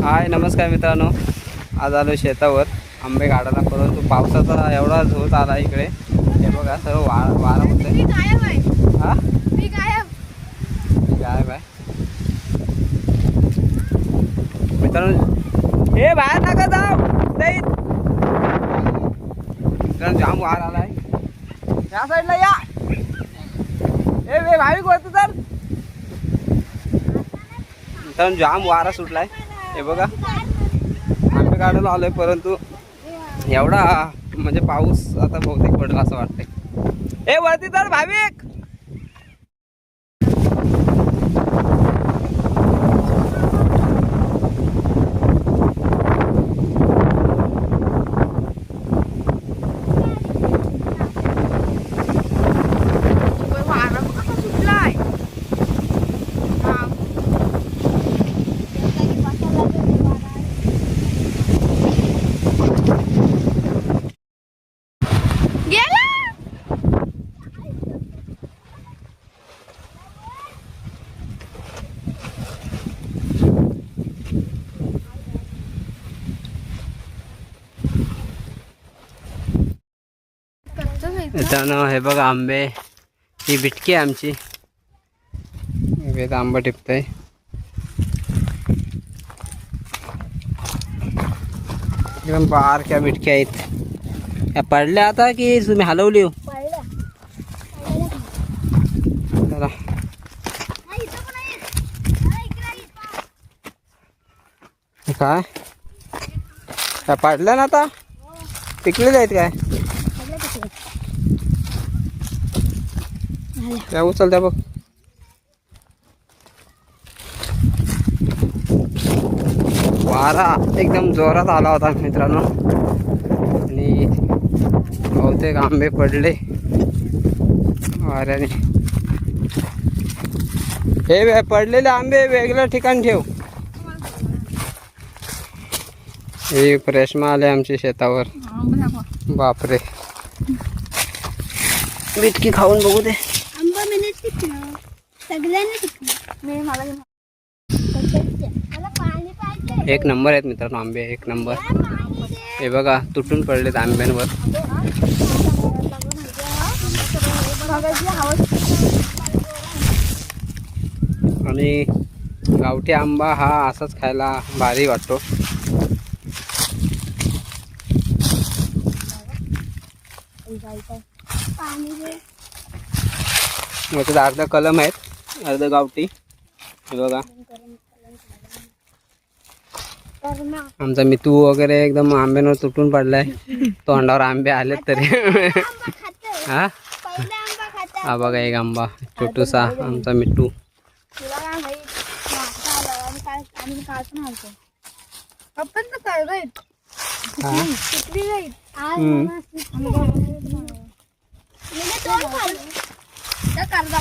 हाय नमस्कार मित्रांनो, आज आलो शेतावर आंबे काढायला. परंतु पावसाचा एवढा झोत आला इकडे. हे बघा सर्व वारा होते. मी गायब आहे. हा मी गायब आहे मित्रांनो. हे बाहेर नका जाऊ. मित्रांनो जाम वार आलाय. या साईडला या. हे भाविक होत तर मित्रांनो जाम वारा सुटलाय. हे बघा आंबे काढायला आलोय, परंतु एवढा म्हणजे पाऊस आता बहुतेक पडला असं वाटतंय. ए वरती तर भाविक. वारा कसा सुटलाय. गेला. मित्रांनो हे बघा आंबे. ही बिटकी आहे आमची. आंबा टिपतंय. एकदम बारक्या बिटक्या आहेत. या पडल्या आता की तुम्ही हलवली हो? चला. काय काय पडल्या ना आता? पिकलेले आहेत काय? त्या उचलत्या बघ. वारा एकदम जोरात आला होता मित्रांनो, आणि बहुतेक आंबे पडले वाऱ्याने. हे पडलेले आंबे वेगळ्या ठिकाणी ठेव. हे रेशमा आले आमच्या शेतावर. बापरे, बिटकी खाऊन बघू दे. एक नंबर आहेत मित्रांनो आंबे, एक नंबर. हे बघा तुटून पडलेत आंब्यांवर. आणि गावठी आंबा हा असाच खायला भारी वाटतो. त्याच्यात अर्धा कलम आहेत, अर्ध गावठी. हे बघा आमचा मितू वगैरे एकदम आंब्यांवर तुटून पडलाय. तोंडावर आंबे आलेत तरी. हा बघा एक आंबा छोटूसा आमचा मिट्टू.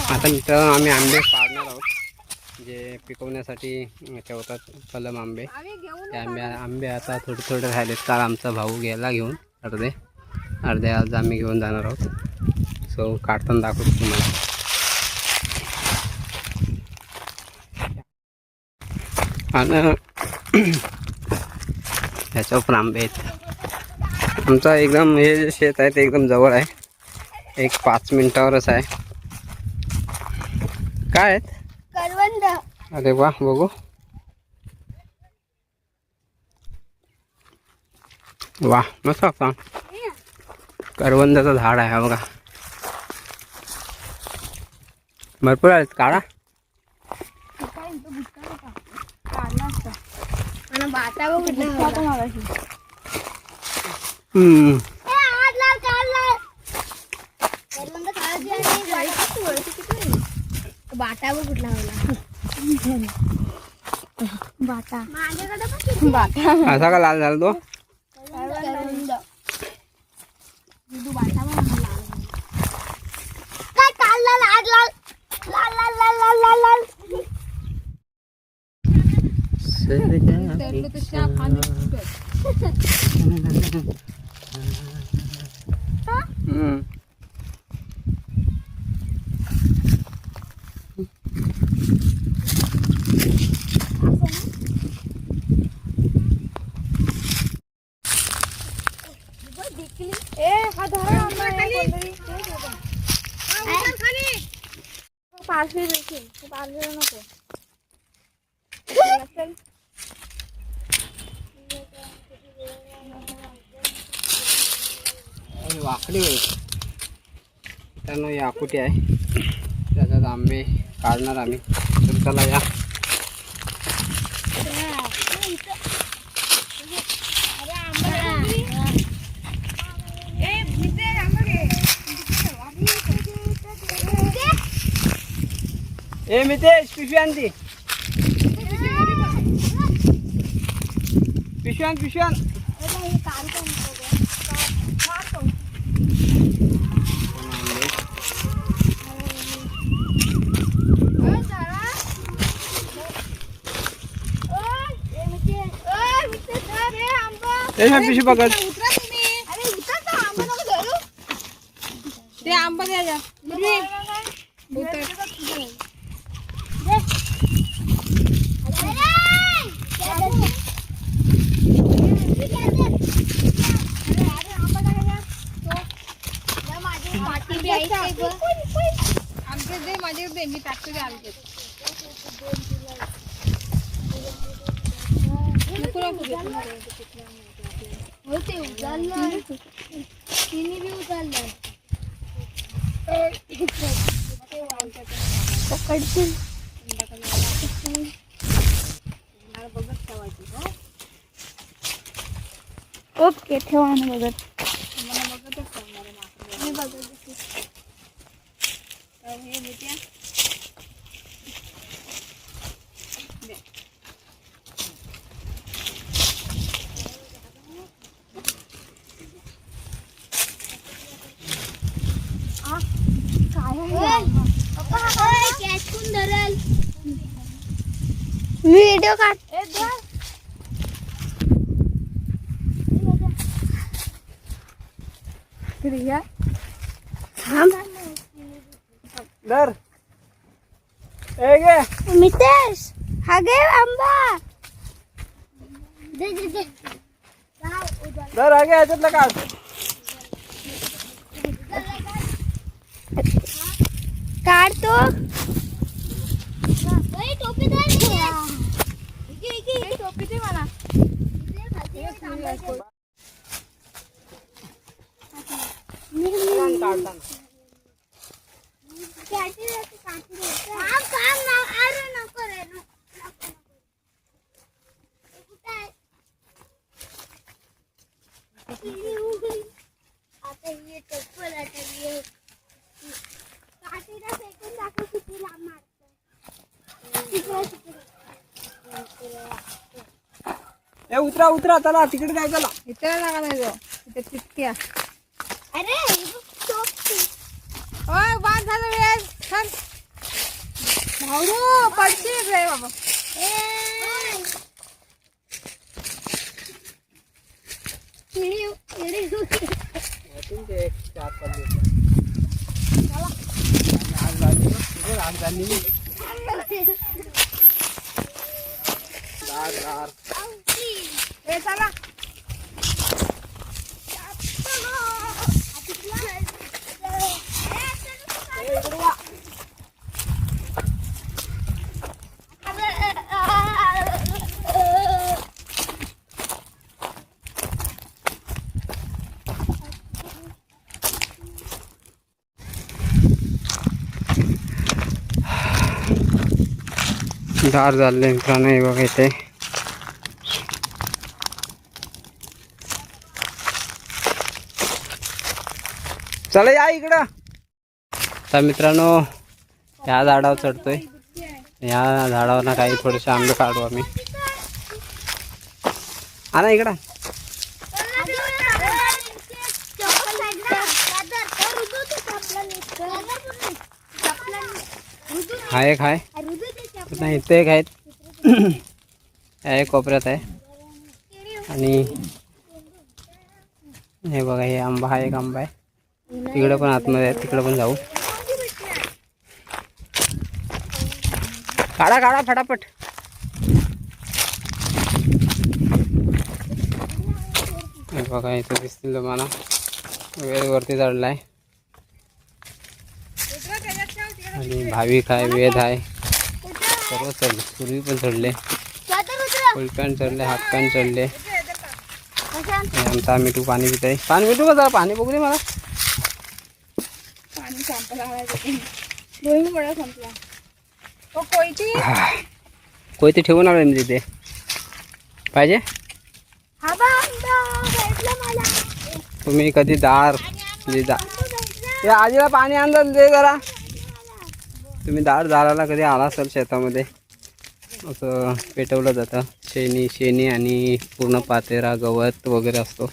आता मित्रांनो आम्ही आंबे काढणार आहोत, जे पिकवण्यासाठी ठेवतात कलम आंबे. ते आंबे आता थोडे थोडे राहिलेत. काल आमचा भाऊ गेला घेऊन अर्धे आज आम्ही घेऊन जाणार आहोत. सो काढताना दाखवतो तुम्हाला. आणि ह्याच्यावर पण आंबे आहेत. आमचा एकदम हे जे शेत आहे ते एकदम जवळ आहे, एक 5 मिनिटावरच आहे. काय आहेत? करवंद. अरे वा, बघू. वा मस्त का करवंदाचं झाड आहे. हा बघा भरपूर आहेत. काढा. बाटावर कुठला बाटा बाटा असा का लाल झाला तो? काय काढला लाल लाल लाल लाल लाल लाल लाल. वाकडी होईल मित्रांनो, ही आकुटी आहे, त्याच्यात आंबे काढणार आम्ही. तर चला या. ए मितेश, पिशवी आणती, पिशवी आण, पिशवी आण. पिशवी पकड. ते आंबा द्या. आमचे दे, माझे दे, मी टाकते ते आमचे. होते उचललं, तिने बी उचललं. पकडतील. ओके, ठेवा ना बघत. मी बघत. व्हिडिओ काढ. धर. ए गे मितेश, हा घे आंबा. दे दे दे. धर, आगे ह्याच्यातलं काढ. काढतो. टोपी दे. टोपी दे मला. आता ये चप्पल आता काठीला फेकून दाखव किती लांब ए उतरा उतरा, चला तिकडे काय चला. इथे लागा नाही जाऊ, इथे चिटक्या. अरे ओय बाद झालं वेळ. छान भाऊ पडशील रे बाबा. ए चला. गार झाले मित्रांनो, हे बघा इथे. चला या इकडं. तर मित्रांनो, ह्या झाडावर चढतोय. ह्या झाडावर काही थोडेसे आंबे काढू आम्ही. आणा इकडं. हा एक आहे, नाही इथे एक आहेत. ह्या एक कोपऱ्यात आहे. आणि हे बघा, हे आंबा, हा एक आंबा आहे. तिकडे पण आतमध्ये आहे, तिकडे पण जाऊ. काढा काढा फटाफट. हे बघा, इथे दिसतील तुम्हाला. वेळ वरती चढलाय. आणि भाविक आहे, वेद आहे, सर्व चढले. पूर्वी पण चढले, फुल पॅन्ट चढले, हाफ पॅन्ट चढले. आणि आमचा मिठू पाणी पित आहे. पाणी मिठू का जरा पाणी बघू दे मला. पाणी संपला दोन वेळा संपला. ओ कोयती कोयते ठेवून आलो मी तिथे. पाहिजे तुम्ही कधी दार म्हणजे आजीला पाणी आणलं दे जरा. तुम्ही दाराला कधी आला असाल शेतामध्ये, असं पेटवलं जातं. शेणी आणि पूर्ण पातेरा गवत वगैरे असतो.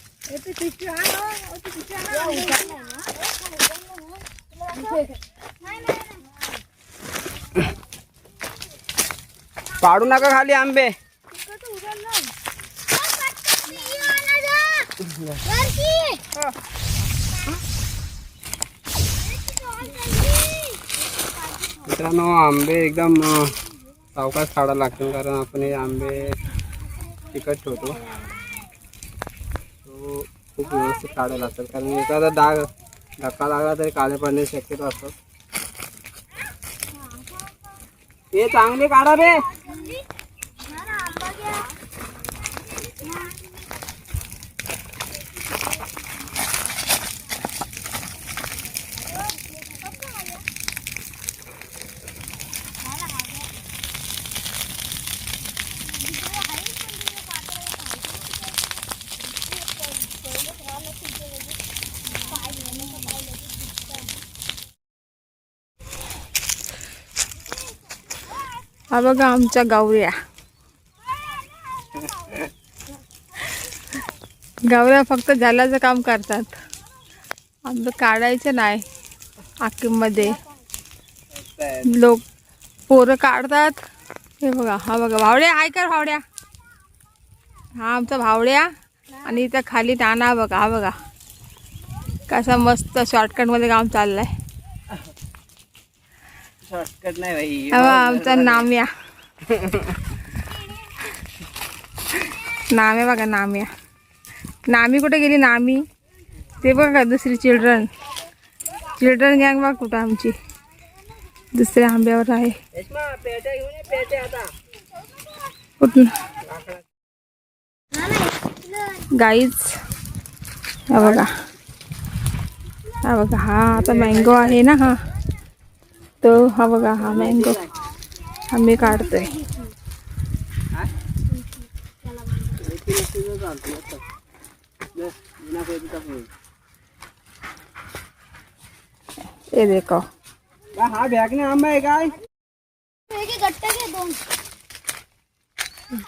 पाडू नका खाली आंबे. मित्रांनो, आंबे एकदम सावकाश काढायला लागतील, कारण आपण हे आंबे तिखट ठेवतो. तो खूप व्यवस्थित काढायला लागतात, कारण एखादा धक्का लागला तरी काळे पडण्याची शक्यता असतात. हे चांगले काढा रे. हा बघा आमच्या गावऱ्या. गावऱ्या फक्त झाल्याचं काम करतात, आंबे काढायचं नाही. आखीमध्ये लोक पोरं काढतात. हे बघा, हा बघा भावड्या, हाय कर भावड्या. हा आमचा भावड्या. आणि इथं खाली नाना बघा, हा बघा कसा मस्त शॉर्टकटमध्ये काम चाललंय. शॉर्टकट नाही भाई. आमचा नाम्या. नाम्या बघा, नाम्या. नामी कुठे गेली नामी? ते बघा दुसरी चिल्ड्रन गँग बघ कुठं आमची दुसऱ्या आंब्यावर आहे. कुठं गाईच. हा बघा, हा बघा, हा आता मँगो आहे ना. हा तो, हा बघा, हा मँगो आम्ही काढतोय. ये देखो, हा बॅगने आंबा आहे काय?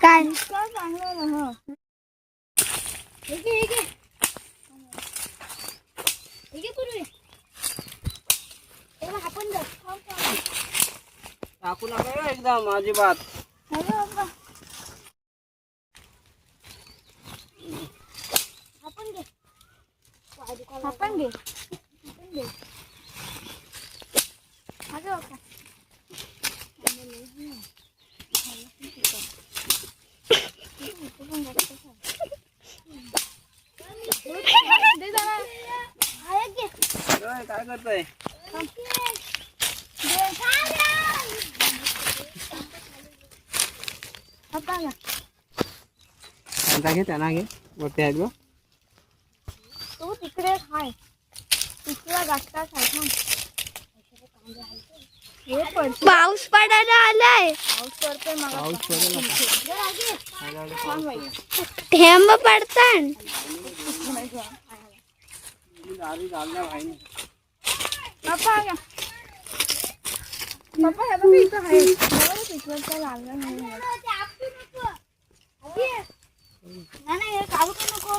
काय चांगलं ना. टाकू नका एकदम अजिबात. आपण घे. काय करतोय? त्यांना घे, वरती आहेत ग. तू तिकडे हाय, तिकडे गाठतात आहे. पाऊस पडायला आलाय. पाऊस पडेल थेंब पडतात. पप्पा हे बघा इथं आहे. नाही काढू नको.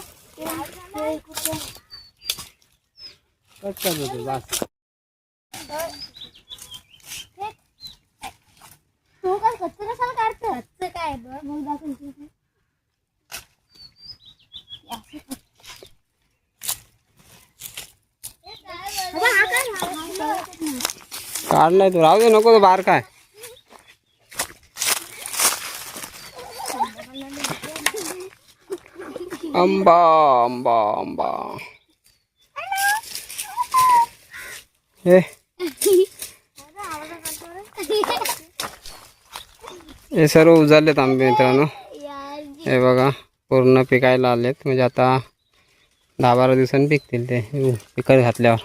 तू काय कच्च कशाला काढतो? कच्च काय मग दाखवतो. काढलाय तू, राहू दे, नको तो बार काय. आंबा आंबा आंबा. हे हे सर्व उजाडलेत आंबे मित्रांनो. हे बघा पूर्ण पिकायला आलेत, म्हणजे आता 10-12 दिवसांनी पिकतील ते पिकत घातल्यावर.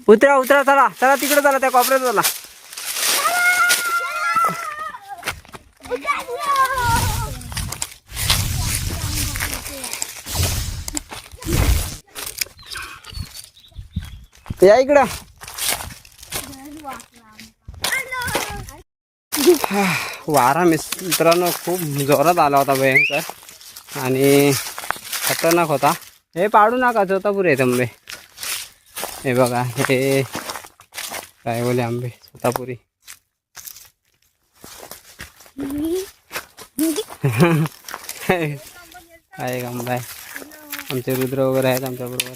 उतरा उतरा, चला चला तिकडे चला, त्या कोपऱ्यात चला. या इकडं. वारा मित्रांनो खूप जोरात आला होता, भयंकर आणि खतरनाक होता. हे पाडू नका, स्वतःपुरी आहेत आंबे. हे बघा हे काय बोले आंबे स्वतःपुरी. काय आंबा आहे. आमचे रुद्र वगैरे आहेत आमच्या बरोबर.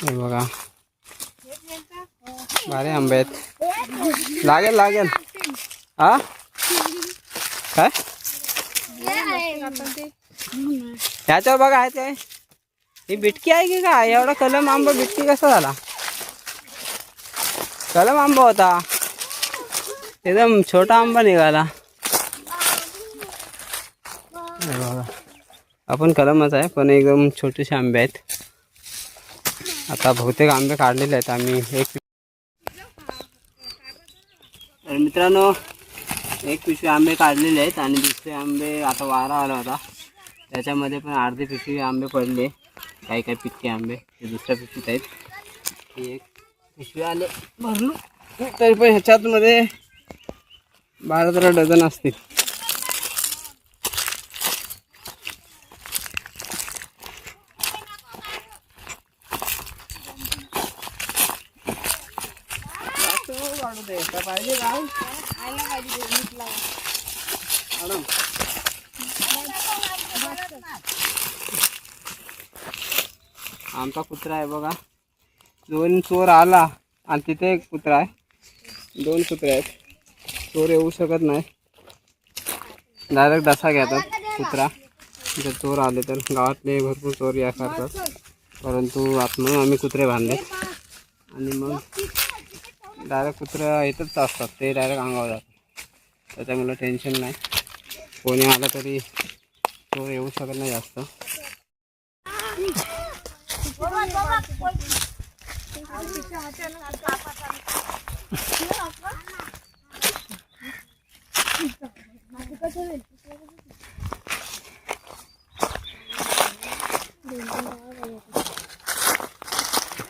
हे बघा भारी आंबे आहेत. लागेल लागेल. हा काय ह्याच्यावर बघा आहे ते. ही बिटकी आहे की काय? एवढा कलम आंबा बिटकी कसा झाला? कलम आंबा होता, एकदम छोटा आंबा निघाला. बघा आपण कलमच आहे, पण एकदम छोटेसे आंबे आहेत. आता बहुतेक आंबे काढलेले आहेत आम्ही. तर मित्रांनो एक पिशवी आंबे काढलेले आहेत आणि दुसरे आंबे आता वारा आला होता त्याच्यामध्ये पण अर्धी पिशवी आंबे पडले. काही काही पिक्के आंबे ते दुसऱ्या पिशवीत आहेत. एक पिशवी आले भरलो, तरी पण ह्याच्यातमध्ये 12-13 डझन असतील. पाहिजे आमचा कुत्रा आहे बघा. 2 चोर आला आणि तिथे एक कुत्रा आहे. 2 कुत्रे आहेत. चोर येऊ शकत नाही, डायरेक्ट डसा घेतात कुत्रा. जर चोर आले तर गावातले भरपूर चोर या करतात, परंतु आतमध्ये आम्ही कुत्रे बांधले आणि मग डायरेक्ट कुत्रा इथंच असतात, ते डायरेक्ट अंगावर जातात. त्याच्यामुळे टेन्शन नाही. कोणी आलं तरी चोर येऊ शकत नाही जास्त.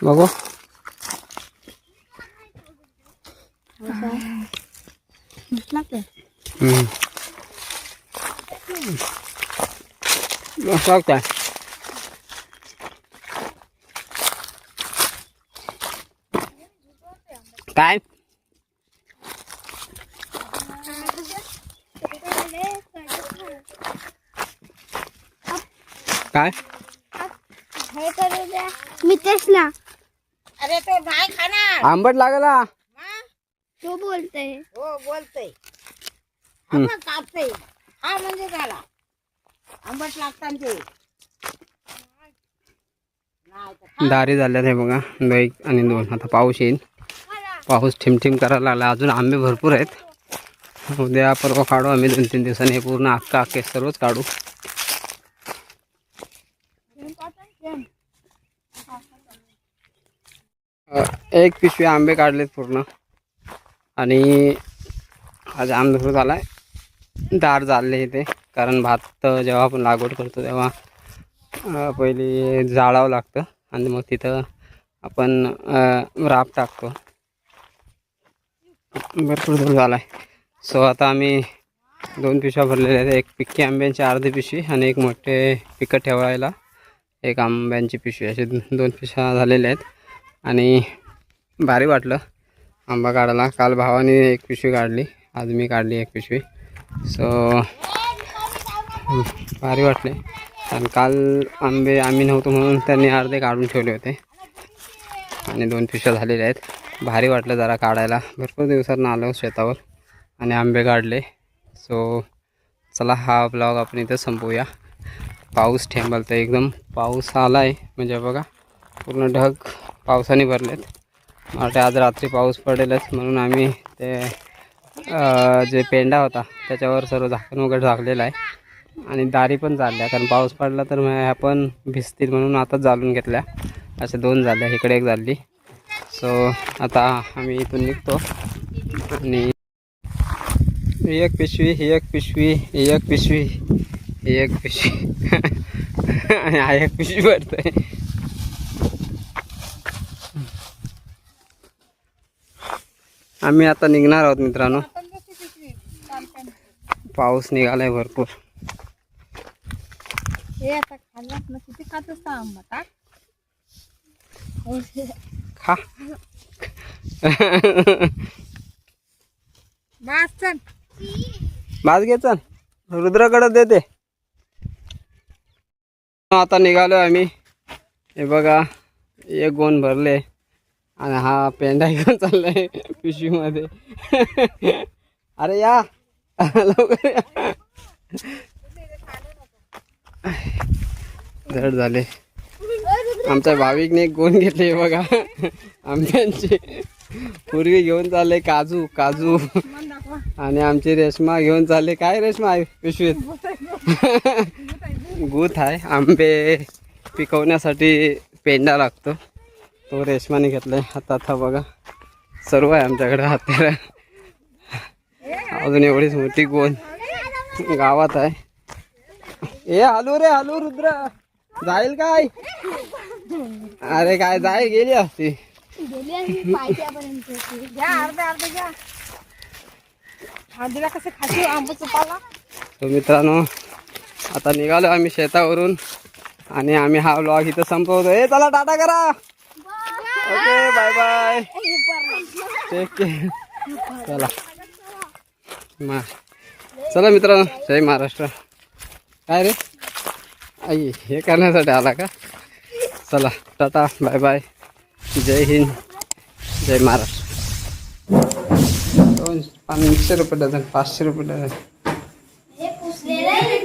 बघू काय काय काय हे करू द्या मितेशला. अरे तो नाही खाणार. आंबट लागला. तो बोलतोय. हो बोलतोय. आपण कापतोय. हा म्हणजे झाला. आंबट लागतात ते. दारी झाल्यात हे बघा. 1 आणि 2. आता पाऊस येईल. पाऊस ठिमठिम करायला लागला. अजून आंबे भरपूर आहेत. उद्या परवा काढू आम्ही 2-3 दिवसांनी. हे पूर्ण अख्खे सर्वच काढू. एक पिशवी आंबे काढलेत पूर्ण आणि आज आंबे भरपूर झाला आहे. दार झाले इथे, कारण भात जेव्हा आपण लागवड करतो तेव्हा पहिली जाळावं लागतं आणि मग तिथं आपण राब टाकतो. भरपूर दूर झाला आहे. सो आता आम्ही 2 पिशव्या भरलेल्या आहेत. एक पिक्की आंब्यांची अर्धी पिशवी आणि एक मोठे पिकं ठेवायला एक आंब्यांची पिशवी, असे 2 पिशव्या झालेल्या आहेत. आणि भारी वाटलं आंबा काढायला. काल भावाने एक पिशवी काढली, आज मी काढली एक पिशवी. सो भारी वाटले. आणि काल आंबे आम्ही नव्हतो म्हणून त्यांनी अर्धे काढून ठेवले होते आणि 2 पिशव्या झालेल्या आहेत. भारी वाटलं जरा काढायला. भरपूर दिवसातून आलो शेतावर आणि आंबे काढले. सो चला हा ब्लॉग आपण इथं संपवूया. पाऊस थेंबलतं एकदम. पाऊस आला आहे म्हणजे बघा पूर्ण ढग पावसाने भरलेत. मला वाटतं आज रात्री पाऊस पडेलच म्हणून आम्ही ते जे पेंडा होता त्याच्यावर सर्व झाकण वगैरे झाकलेलं आहे आणि दारी पण चालल्या, कारण पाऊस पडला तर मग ह्या पण भिजतील म्हणून आता जाळून घेतल्या. अशा 2 झाल्या, इकडे एक झाली. सो आता आम्ही इथून निघतो आणि एक पिशवी एक पिशवी एक पिशवी एक पिशवी आणि हा एक पिशवी भरतोय. आम्ही आता निघणार आहोत मित्रांनो. पाऊस निघालाय भरपूर. हे आता खाल्लास ना किती खात असता आंबा टाक. खा. बस चल. बाज घे चल, रुद्राकडे देते. आता निघालो आम्ही. हे बघा एक गोण भरले आणि हा पेंडा घेऊन चाललाय पिशवीमध्ये. अरे या लवकर या. धड झाले. आमच्या भाविकने एक गोण घेतले बघा आंब्यांची. पूर्वी घेऊन चालले काजू काजू आणि आमची रेशमा घेऊन चालले. काय रेशमा आहे पिशवीत? गुथ आहे. आंबे पिकवण्यासाठी पेंडा लागतो, तो रेशमाने घेतलाय हातात. हा बघा सर्व आहे आमच्याकडे हाताला. अजून एवढीच मोठी गोण गावात आहे. ए हलू रे हलू रुद्र, जाईल काय? अरे काय जाईल, गेली असती. तो मित्रांनो आता निघालो आम्ही शेतावरून आणि आम्ही हा व्लॉग इथं संपवतो. ए चला टाटा करा. Okay bye bye, take care. चला चला मित्रांनो, जय महाराष्ट्र. काय रे आई हे करण्यासाठी आला का? चला टाटा बाय बाय, जय हिंद, जय महाराष्ट्र. 500 रुपये डझन, 500 रुपये डझन. हे पुसलेलं आहे.